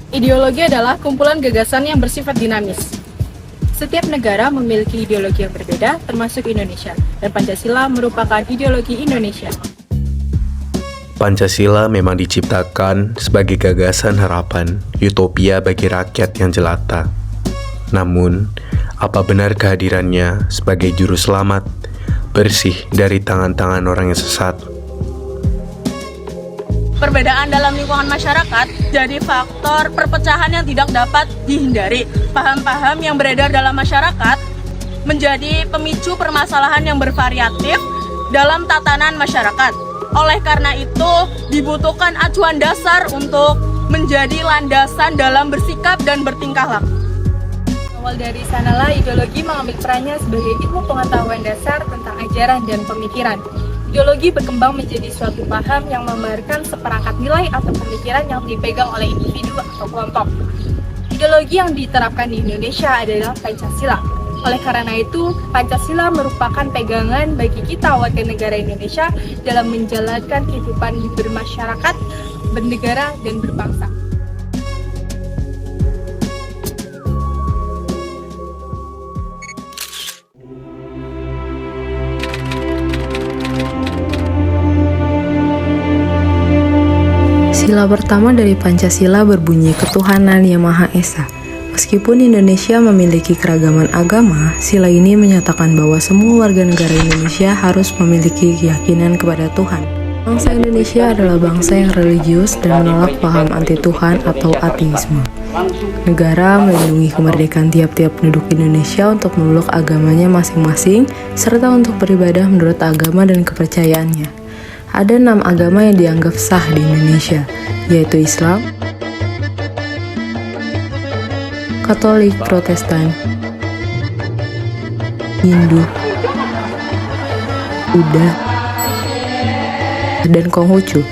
Ideologi adalah kumpulan gagasan yang bersifat dinamis. Setiap negara memiliki ideologi yang berbeda, termasuk Indonesia, dan Pancasila merupakan ideologi Indonesia. Pancasila memang diciptakan sebagai gagasan harapan, utopia bagi rakyat yang jelata. Namun, apa benar kehadirannya sebagai juru selamat, bersih dari tangan-tangan orang yang sesat? Perbedaan dalam lingkungan masyarakat jadi faktor perpecahan yang tidak dapat dihindari. Paham-paham yang beredar dalam masyarakat menjadi pemicu permasalahan yang bervariatif dalam tatanan masyarakat. Oleh karena itu, dibutuhkan acuan dasar untuk menjadi landasan dalam bersikap dan bertingkah laku. Awal dari sanalah ideologi mengambil perannya sebagai ilmu pengetahuan dasar tentang ajaran dan pemikiran. Ideologi berkembang menjadi suatu paham yang memamerkan seperangkat nilai atau pemikiran yang dipegang oleh individu atau kelompok. Ideologi yang diterapkan di Indonesia adalah Pancasila. Oleh karena itu, Pancasila merupakan pegangan bagi kita warga negara Indonesia dalam menjalankan kehidupan bermasyarakat, bernegara, dan berbangsa. Sila pertama dari Pancasila berbunyi ketuhanan yang Maha Esa. Meskipun Indonesia memiliki keragaman agama, sila ini menyatakan bahwa semua warga negara Indonesia harus memiliki keyakinan kepada Tuhan. Bangsa Indonesia adalah bangsa yang religius dan menolak paham anti-Tuhan atau ateisme. Negara melindungi kemerdekaan tiap-tiap penduduk Indonesia untuk memeluk agamanya masing-masing, serta untuk beribadah menurut agama dan kepercayaannya. Ada 6 agama yang dianggap sah di Indonesia, yaitu Islam, Katolik, Protestan, Hindu, Buddha, dan Konghucu.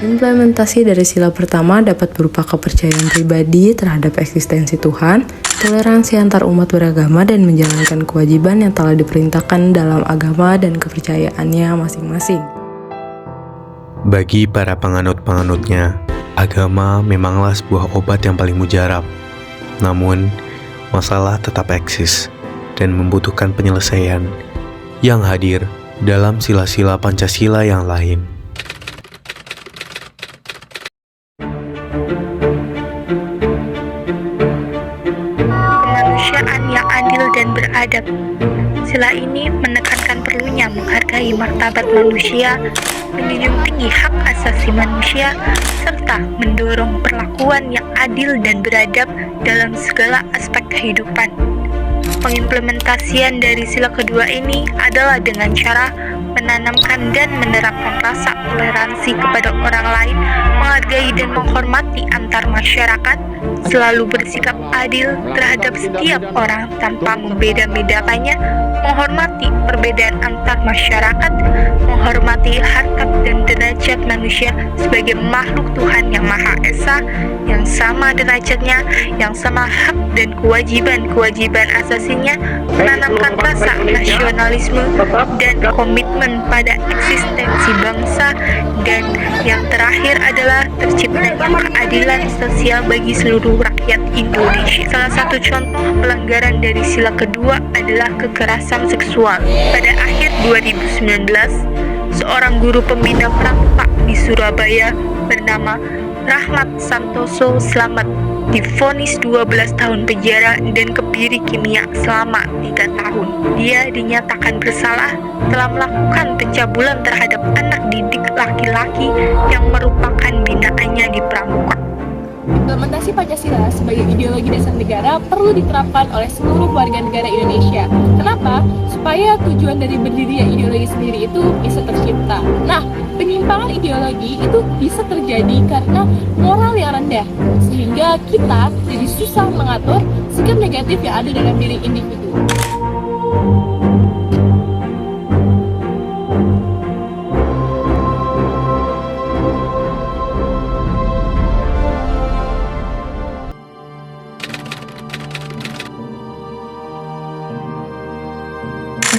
Implementasi dari sila pertama dapat berupa kepercayaan pribadi terhadap eksistensi Tuhan, toleransi antar umat beragama, dan menjalankan kewajiban yang telah diperintahkan dalam agama dan kepercayaannya masing-masing. Bagi para penganut-penganutnya, agama memanglah sebuah obat yang paling mujarab. Namun, masalah tetap eksis dan membutuhkan penyelesaian yang hadir dalam sila-sila Pancasila yang lain. Kemanusiaan yang adil dan beradab. Sila ini menekankan perlunya menghargai martabat manusia, menjunjung tinggi hak asasi manusia, serta mendorong perlakuan yang adil dan beradab dalam segala aspek kehidupan. Pengimplementasian dari sila kedua ini adalah dengan cara menanamkan dan menerapkan rasa toleransi kepada orang lain, menghargai dan menghormati antar masyarakat, selalu bersikap adil terhadap setiap orang tanpa membeda-bedakannya, menghormati perbedaan antar masyarakat, menghormati harkat dan derajat manusia sebagai makhluk Tuhan yang Maha Esa, yang sama derajatnya, yang sama hak dan kewajiban-kewajiban asasinya, menanamkan rasa nasionalisme dan komitmen pada eksistensi bangsa, dan yang terakhir adalah terciptanya keadilan sosial bagi seluruh rakyat Indonesia. Salah satu contoh pelanggaran dari sila kedua adalah kekerasan seksual. Pada akhir 2019, seorang guru pembina pramuka di Surabaya bernama Rahmat Santoso Slamet divonis 12 tahun penjara dan kebiri kimia selama 3 tahun. Dia dinyatakan bersalah telah melakukan pencabulan terhadap anak didik laki-laki yang merupakan binaannya di pramuka. Implementasi Pancasila sebagai ideologi dasar negara perlu diterapkan oleh seluruh warga negara Indonesia. Kenapa? Supaya tujuan dari berdirinya ideologi sendiri itu bisa tercipta. Nah, penyimpangan ideologi itu bisa terjadi karena moral yang rendah, sehingga kita jadi susah mengatur sikap negatif yang ada dalam diri individu.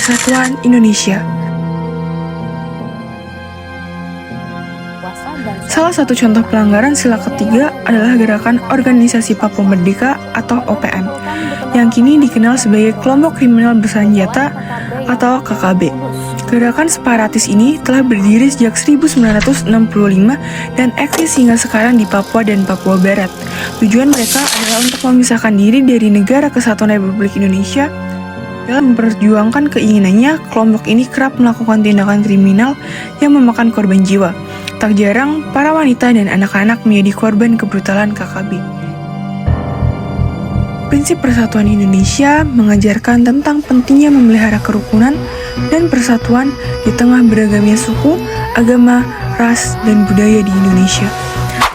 Persatuan Indonesia. Salah satu contoh pelanggaran sila ketiga adalah gerakan Organisasi Papua Merdeka atau OPM, yang kini dikenal sebagai kelompok kriminal bersenjata atau KKB. Gerakan separatis ini telah berdiri sejak 1965 dan eksis hingga sekarang di Papua dan Papua Barat. Tujuan mereka adalah untuk memisahkan diri dari Negara Kesatuan Republik Indonesia. Dalam memperjuangkan keinginannya, kelompok ini kerap melakukan tindakan kriminal yang memakan korban jiwa. Tak jarang, para wanita dan anak-anak menjadi korban kebrutalan KKB. Prinsip Persatuan Indonesia mengajarkan tentang pentingnya memelihara kerukunan dan persatuan di tengah beragamnya suku, agama, ras, dan budaya di Indonesia.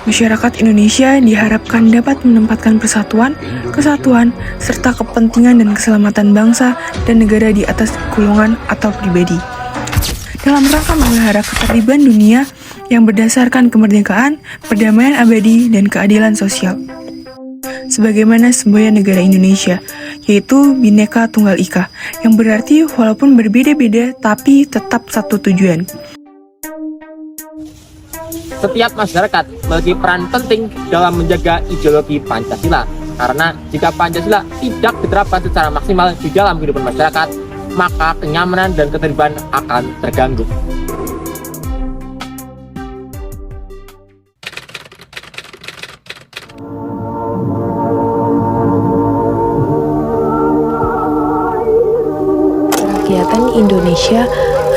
Masyarakat Indonesia diharapkan dapat menempatkan persatuan, kesatuan, serta kepentingan dan keselamatan bangsa dan negara di atas golongan atau pribadi. Dalam rangka memelihara ketertiban dunia yang berdasarkan kemerdekaan, perdamaian abadi, dan keadilan sosial. Sebagaimana semboyan negara Indonesia, yaitu Bhinneka Tunggal Ika, yang berarti walaupun berbeda-beda tapi tetap satu tujuan. Setiap masyarakat memiliki peran penting dalam menjaga ideologi Pancasila, karena jika Pancasila tidak diterapkan secara maksimal di dalam kehidupan masyarakat, maka kenyamanan dan ketertiban akan terganggu. Kerakyatan Indonesia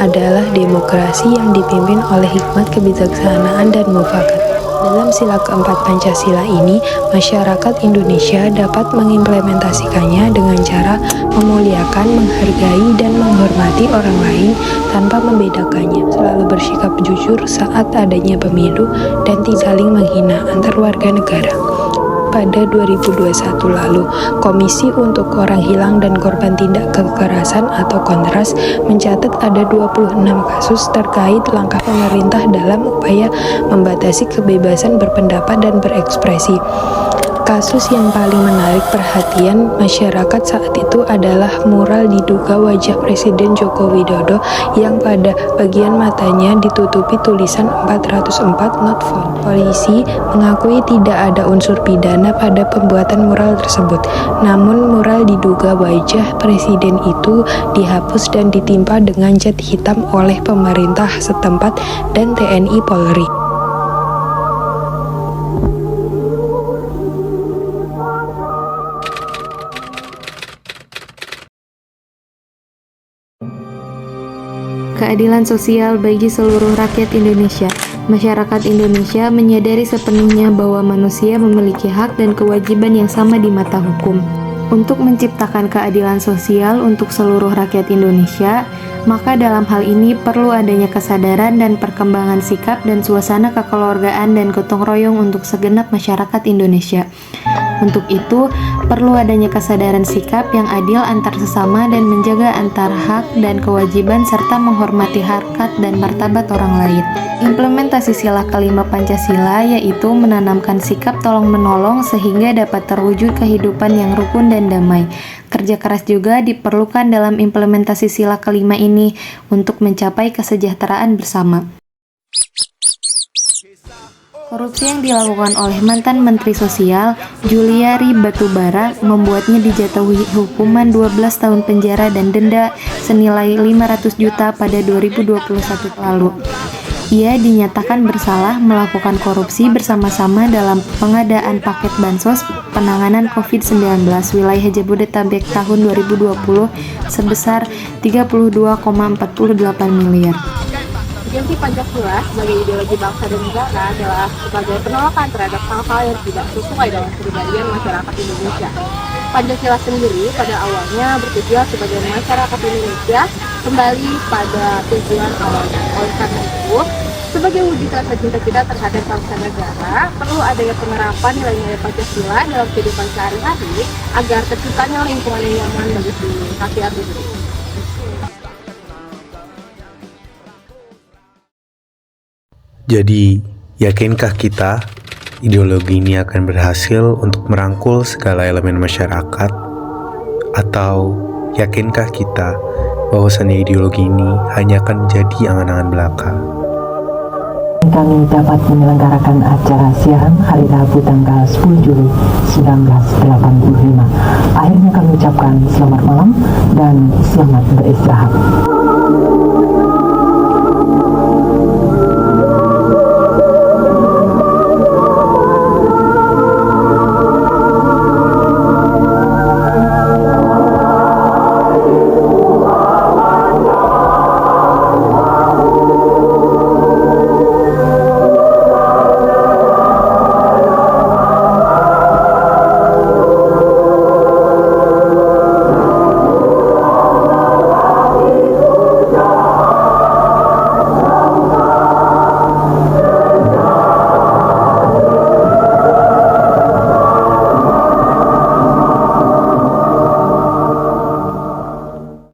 adalah demokrasi yang dipimpin oleh hikmat kebijaksanaan dan mufakat. Dalam sila keempat Pancasila ini, masyarakat Indonesia dapat mengimplementasikannya dengan cara memuliakan, menghargai, dan menghormati orang lain tanpa membedakannya, selalu bersikap jujur saat adanya pemilu, dan tidak saling menghina antar warga negara. Pada 2021 lalu, Komisi untuk Orang Hilang dan Korban Tindak Kekerasan atau Kontras mencatat ada 26 kasus terkait langkah pemerintah dalam upaya membatasi kebebasan berpendapat dan berekspresi. Kasus yang paling menarik perhatian masyarakat saat itu adalah mural diduga wajah Presiden Joko Widodo yang pada bagian matanya ditutupi tulisan 404 not found. Polisi mengakui tidak ada unsur pidana pada pembuatan mural tersebut. Namun mural diduga wajah Presiden itu dihapus dan ditimpa dengan cat hitam oleh pemerintah setempat dan TNI Polri. Keadilan sosial bagi seluruh rakyat Indonesia. Masyarakat Indonesia menyadari sepenuhnya bahwa manusia memiliki hak dan kewajiban yang sama di mata hukum. Untuk menciptakan keadilan sosial untuk seluruh rakyat Indonesia, maka dalam hal ini perlu adanya kesadaran dan perkembangan sikap dan suasana kekeluargaan dan gotong royong untuk segenap masyarakat Indonesia. Untuk itu, perlu adanya kesadaran sikap yang adil antar sesama dan menjaga antara hak dan kewajiban serta menghormati harkat dan martabat orang lain. Implementasi sila kelima Pancasila yaitu menanamkan sikap tolong-menolong sehingga dapat terwujud kehidupan yang rukun dan damai. Kerja keras juga diperlukan dalam implementasi sila kelima ini untuk mencapai kesejahteraan bersama. Korupsi yang dilakukan oleh mantan Menteri Sosial, Juliari Batubara, membuatnya dijatuhi hukuman 12 tahun penjara dan denda senilai 500 juta pada 2021 lalu. Ia dinyatakan bersalah melakukan korupsi bersama-sama dalam pengadaan paket bansos penanganan COVID-19 wilayah Jabodetabek tahun 2020 sebesar 32,48 miliar. Ideologi Pancasila sebagai ideologi bangsa dan negara adalah sebagai penolakan terhadap hal-hal yang tidak sesuai dengan kepribadian masyarakat Indonesia. Pancasila sendiri pada awalnya bertujuan sebagai masyarakat Indonesia kembali pada tujuan awalnya. Oleh karena itu, sebagai wujud rasa cinta kita terhadap bangsa negara, perlu adanya penerapan nilai-nilai Pancasila dalam kehidupan sehari-hari agar terciptanya lingkungan yang nyaman bagi seluruh rakyat Indonesia. Jadi, yakinkah kita ideologi ini akan berhasil untuk merangkul segala elemen masyarakat? Atau yakinkah kita bahwasannya ideologi ini hanya akan menjadi angan-angan belaka? kami dapat menyelenggarakan acara siaran hari Rabu tanggal 10 Juli 1985. Akhirnya kami ucapkan selamat malam dan selamat beristirahat.